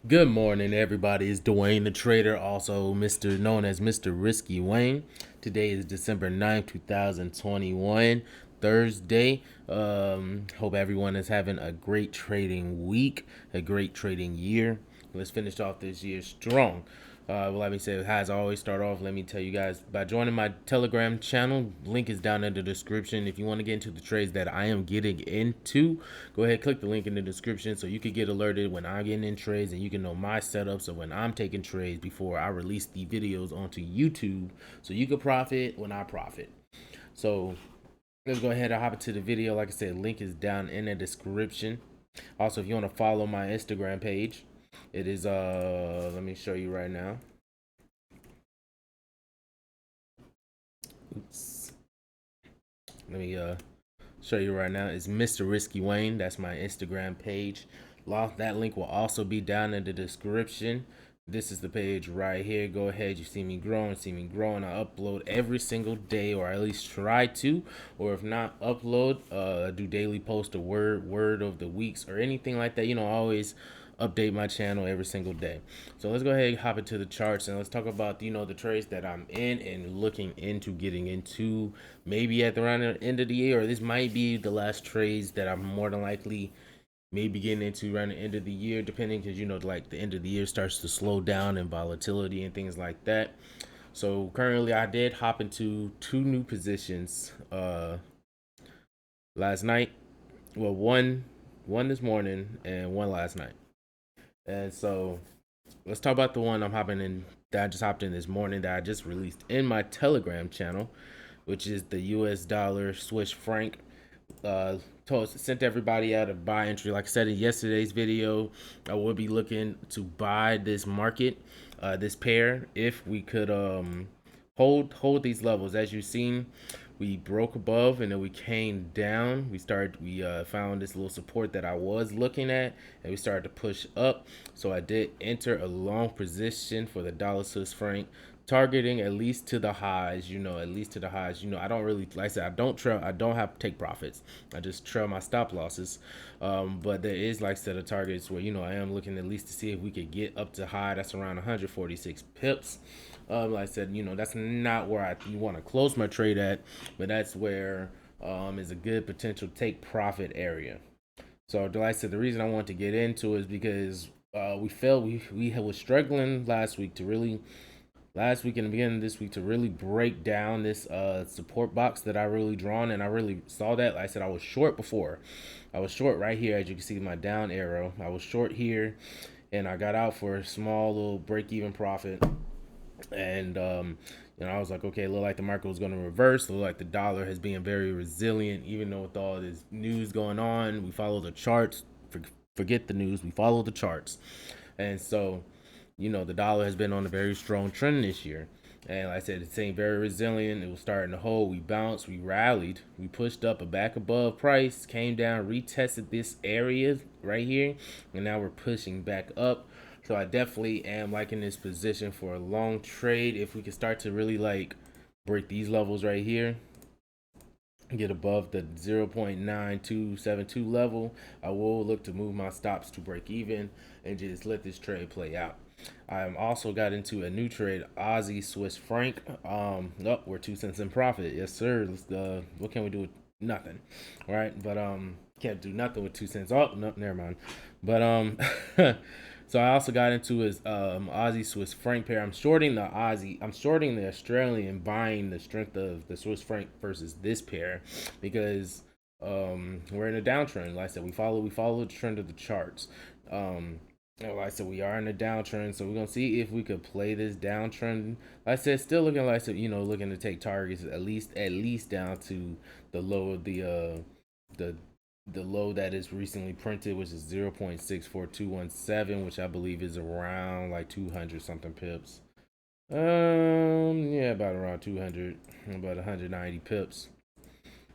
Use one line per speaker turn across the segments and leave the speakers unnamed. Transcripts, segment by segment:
Good morning, everybody. It's Dwayne the Trader, also known as Mr. Risky Wayne. Today is December 9th, 2021, Thursday. Hope everyone is having a great trading week, a great trading year. Let's finish off this year strong. Let me say, as I always start off, let me tell you guys by joining my Telegram channel. Link is down in the description. If you want to get into the trades that I am getting into, go ahead, click the link in the description so you can get alerted when I'm getting in trades and you can know my setups of when I'm taking trades before I release the videos onto YouTube so you can profit when I profit. So let's go ahead and hop into the video. Like I said, link is down in the description. Also, if you want to follow my Instagram page, it is let me show you right now. Oops. Let me show you right now. It's Mr. Risky Wayne. That's my Instagram page. That link will also be down in the description. This is the page right here. Go ahead. You see me growing, I upload every single day, or at least try to, or if not, upload, do daily post a word of the weeks or anything like that. Always update my channel every single day. So let's go ahead and hop into the charts and let's talk about the trades that I'm in and looking into getting into maybe at around the end of the year, or this might be the last trades that I'm more than likely maybe getting into around the end of the year, depending, because like the end of the year starts to slow down and volatility and things like that. So currently I did hop into two new positions last night. Well, one this morning and one last night. And so let's talk about the one I'm hopping in that I just hopped in this morning that I just released in my Telegram channel, which is the US dollar Swiss franc. Sent everybody out a buy entry. Like I said in yesterday's video, I will be looking to buy this market, this pair, if we could hold these levels. As you've seen, we broke above and then we came down. We found this little support that I was looking at, and we started to push up. So I did enter a long position for the dollar Swiss franc, targeting at least to the highs. I don't really, like I said, I don't have to take profits. I just trail my stop losses. But there is, like I said, a targets where I am looking at least to see if we could get up to high. That's around 146 pips. Like I said, that's not where you want to close my trade at, but that's where is a good potential take profit area. So, like I said, the reason I want to get into is because we was struggling last week and the beginning of this week to really break down this support box that I really drawn, and I really saw that. Like I said, I was short before. I was short right here, as you can see my down arrow. I was short here, and I got out for a small little break even profit. And I was like, okay, it looked like the market was going to reverse. It looked like the dollar has been very resilient, even though with all this news going on. We follow the charts. Forget the news. We follow the charts. And so, the dollar has been on a very strong trend this year. And like I said, it's staying very resilient. It was starting to hold. We bounced. We rallied. We pushed up a back above price, came down, retested this area right here, and now we're pushing back up. So I definitely am liking this position for a long trade. If we can start to really break these levels right here, get above the 0.9272 level, I will look to move my stops to break even and just let this trade play out. I also got into a new trade, Aussie Swiss franc. We're 2 cents in profit. Yes, sir. What can we do with nothing? All right, but can't do nothing with 2 cents. Oh, no, never mind. But so I also got into his Aussie Swiss franc pair. I'm shorting the Aussie. I'm shorting the Australian, buying the strength of the Swiss franc versus this pair because we're in a downtrend. Like I said, we follow the trend of the charts. Like I said, we are in a downtrend, so we're gonna see if we could play this downtrend. Like I said, still looking like looking to take targets at least down to the low of the low that is recently printed, which is 0.64217, which I believe is around like 200 something pips. Yeah, about around 200, about 190 pips.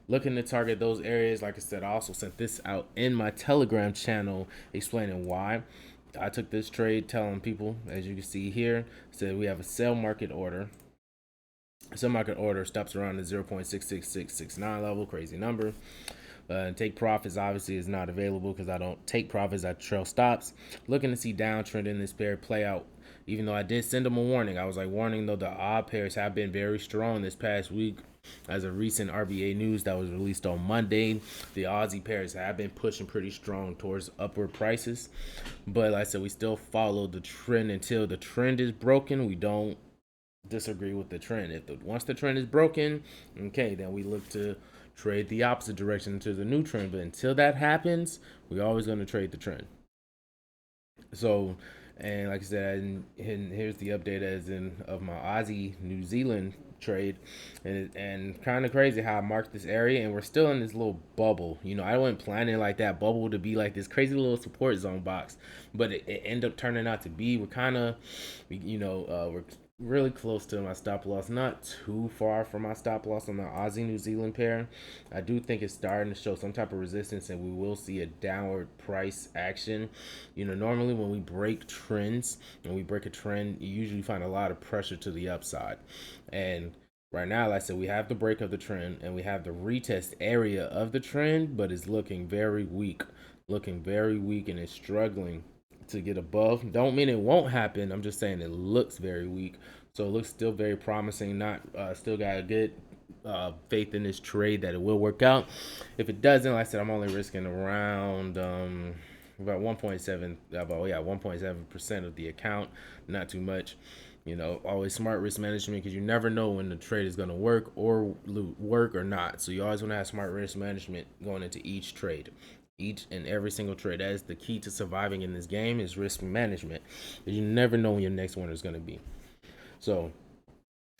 Looking to target those areas. Like I said, I also sent this out in my Telegram channel explaining why I took this trade, telling people, as you can see here, said we have a sell market order. Sell market order stops around the 0.66669 level, crazy number. Take profits obviously is not available because I don't take profits. I trail stops. Looking to see downtrend in this pair play out. Even though I did send them a warning, I was like warning though the odd pairs have been very strong this past week. As a recent RBA news that was released on Monday, the Aussie pairs have been pushing pretty strong towards upward prices. But like I said, we still follow the trend until the trend is broken. We don't disagree with the trend. Once the trend is broken, okay, then we look to trade the opposite direction to the new trend. But until that happens, we're always going to trade the trend. So, and like I said, and here's the update as in of my Aussie New Zealand trade, and kind of crazy how I marked this area, and we're still in this little bubble. I wasn't planning like that bubble to be like this crazy little support zone box, but it ended up turning out to be. We're kind of, we're really close to my stop loss, not too far from my stop loss on the Aussie New Zealand pair. I do think it's starting to show some type of resistance, and we will see a downward price action. Normally when we break trends and we break a trend, you usually find a lot of pressure to the upside. And right now, like I said, we have the break of the trend and we have the retest area of the trend, but it's looking very weak, and it's struggling to get above. Don't mean it won't happen. I'm just saying it looks very weak. So it looks still very promising. Not still got a good faith in this trade that it will work out. If it doesn't, like I said, I'm only risking around about 1.7% of the account. Not too much. Always smart risk management because you never know when the trade is going to work or not. So you always want to have smart risk management going into each trade. Each and every single trade. That is the key to surviving in this game is risk management. You never know when your next winner is going to be. So,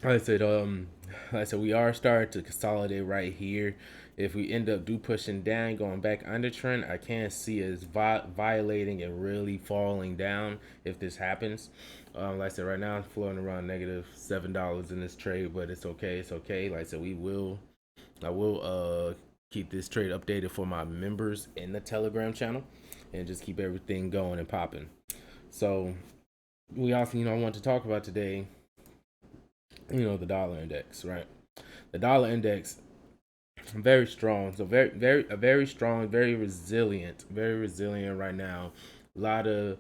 like I said, we are starting to consolidate right here. If we end up pushing down, going back under trend, I can't see us violating and really falling down if this happens. Like I said, right now I'm floating around -$7 in this trade, but it's okay. It's okay. Like I said, I will keep this trade updated for my members in the Telegram channel and just keep everything going and popping. So we also, I want to talk about today, the dollar index, right? The dollar index, very strong. So very strong, very resilient right now. A lot of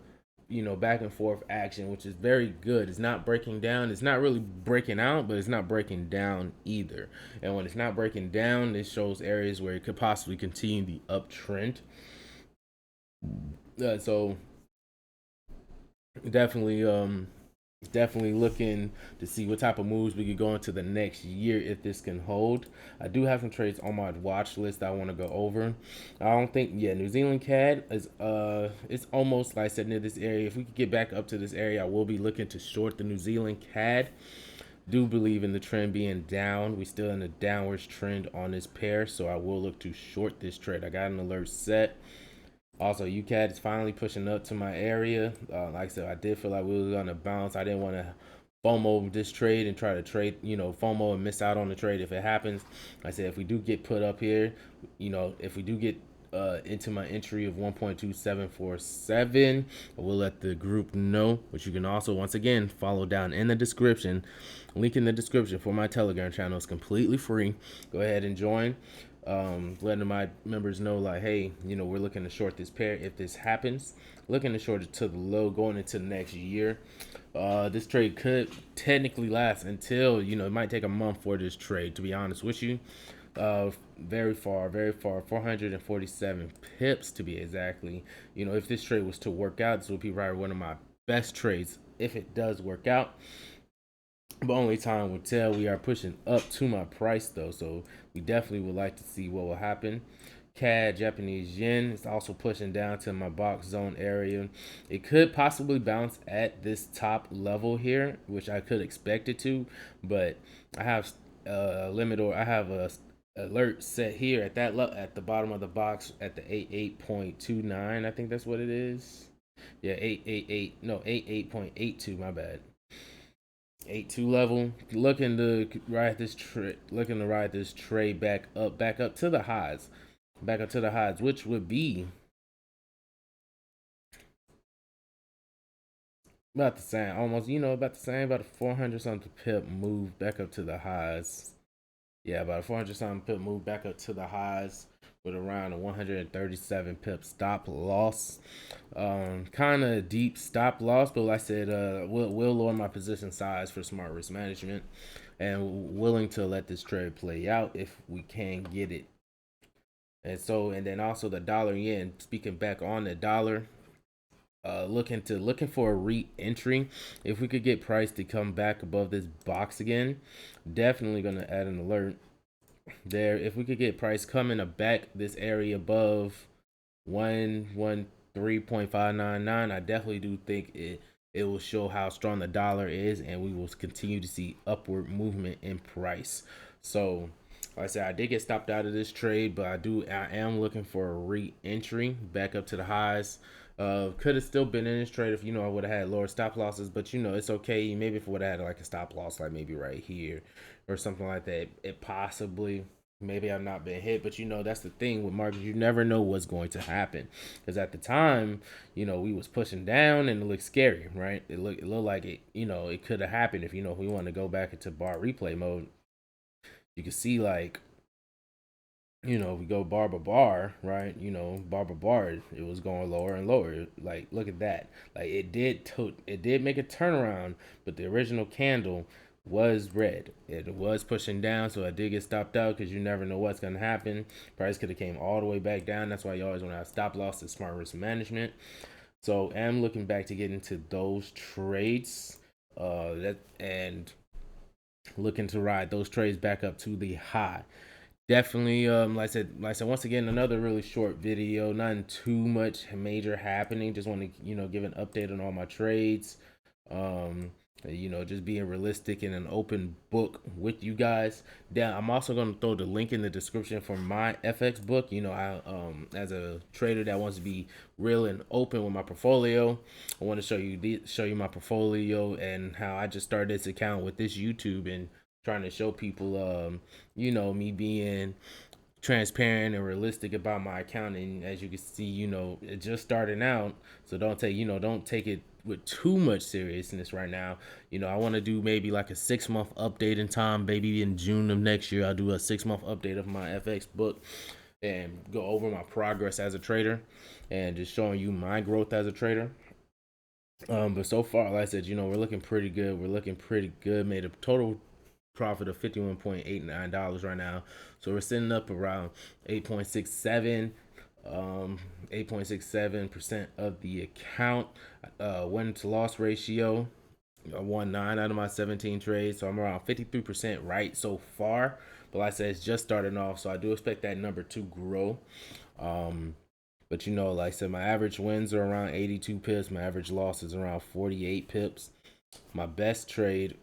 back and forth action, which is very good. It's not breaking down. It's not really breaking out, but it's not breaking down either. And when it's not breaking down, it shows areas where it could possibly continue the uptrend. So definitely looking to see what type of moves we could go into the next year if this can hold. I do have some trades on my watch list that I want to go over. I don't think New Zealand CAD is it's almost like I said near this area. If we could get back up to this area, I will be looking to short the New Zealand CAD. Do believe in the trend being down. We still in a downwards trend on this pair, so I will look to short this trade. I got an alert set. Also, UCAD is finally pushing up to my area. Like I said, I did feel like we were going to bounce. I didn't want to FOMO this trade and try to trade, FOMO and miss out on the trade if it happens. Like I said, if we do get put up here, if we do get into my entry of 1.2747, I will let the group know, which you can also, once again, follow down in the description. Link in the description for my Telegram channel is completely free. Go ahead and join. Letting my members know like, hey, we're looking to short this pair if this happens. Looking to short it to the low going into the next year. This trade could technically last until, it might take a month for this trade, to be honest with you. Very far, 447 pips to be exactly. If this trade was to work out, this would be probably one of my best trades if it does work out. But only time will tell. We are pushing up to my price though, so we definitely would like to see what will happen. CAD, Japanese yen, is also pushing down to my box zone area. It could possibly bounce at this top level here, which I could expect it to, but I have a limit, or I have a alert set here at that at the bottom of the box at the 88.29. I think that's what it is. Yeah, 88.82. My bad. 8-2 level, looking to ride this trade back up to the highs, which would be about the same, almost, about the same, about a 400 something pip move back up to the highs. Yeah, about a 400 something pip move back up to the highs with around a 137 pip stop loss. Kind of deep stop loss, but like I said, will lower my position size for smart risk management, and willing to let this trade play out if we can get it. And so, and then also the dollar yen. Speaking back on the dollar, looking for a re-entry. If we could get price to come back above this box again, definitely gonna add an alert there. If we could get price coming back this area above 113.599, I definitely do think it will show how strong the dollar is, and we will continue to see upward movement in price. So like I said, I did get stopped out of this trade, but I am looking for a re-entry back up to the highs. Could have still been in this trade if I would have had lower stop losses, but it's okay. Maybe if I would have had like a stop loss, like maybe right here or something like that, it possibly, maybe I've not been hit. But that's the thing with markets, you never know what's going to happen, because at the time, we was pushing down and it looked scary, right? It looked like it could have happened if we want to go back into bar replay mode. You can see, like, we go bar by bar, right? Bar by bar, it was going lower and lower. Like, look at that. Like, it did make a turnaround, but the original candle was red. It was pushing down, so I did get stopped out, because you never know what's gonna happen. Price could have came all the way back down. That's why you always want to have stop loss and smart risk management. So I'm looking back to get into those trades. And looking to ride those trades back up to the high. Definitely, like I said, once again, another really short video. Not too much major happening. Just want to, give an update on all my trades. Just being realistic and an open book with you guys. Then I'm also going to throw the link in the description for my FX book. I as a trader that wants to be real and open with my portfolio, I want to show you my portfolio and how I just started this account with this YouTube, and trying to show people, me being transparent and realistic about my account. And as you can see, it just starting out, so don't take it with too much seriousness right now. I want to do maybe like a 6-month update in time. Maybe in June of next year, I'll do a 6-month update of my FX book and go over my progress as a trader and just showing you my growth as a trader. But so far, like I said, we're looking pretty good. Made a total profit of $51.89 right now. So we're sitting up around 8.67% of the account. Win to loss ratio, I won 9 out of my 17 trades. So I'm around 53% right so far. But like I said, it's just starting off, so I do expect that number to grow. But like I said, my average wins are around 82 pips. My average loss is around 48 pips. My best trade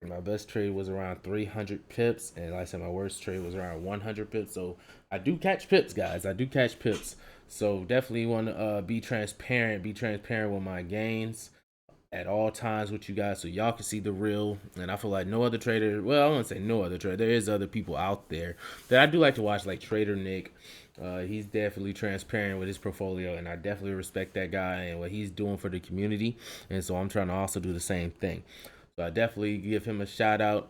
was around 300 pips, and like I said, my worst trade was around 100 pips. So I do catch pips, guys. I do catch pips. So definitely want to be transparent with my gains at all times with you guys, so y'all can see the real. And I feel like no other trader, well, I wouldn't say no other trader, there is other people out there that I do like to watch, like Trader Nick. He's definitely transparent with his portfolio, and I definitely respect that guy and what he's doing for the community. And so I'm trying to also do the same thing. So I definitely give him a shout out.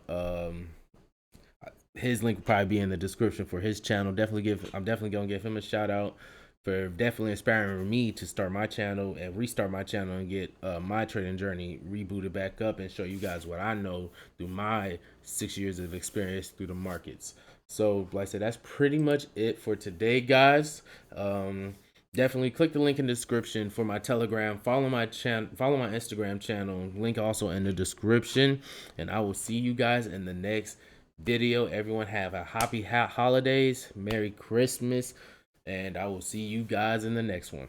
His link will probably be in the description for his channel. I'm definitely gonna give him a shout out for definitely inspiring me to start my channel and restart my channel and get my trading journey rebooted back up and show you guys what I know through my 6 years of experience through the markets. So like I said, that's pretty much it for today, guys. Definitely click the link in the description for my Telegram. Follow my Instagram channel. Link also in the description. And I will see you guys in the next video. Everyone have a happy holidays, Merry Christmas, and I will see you guys in the next one.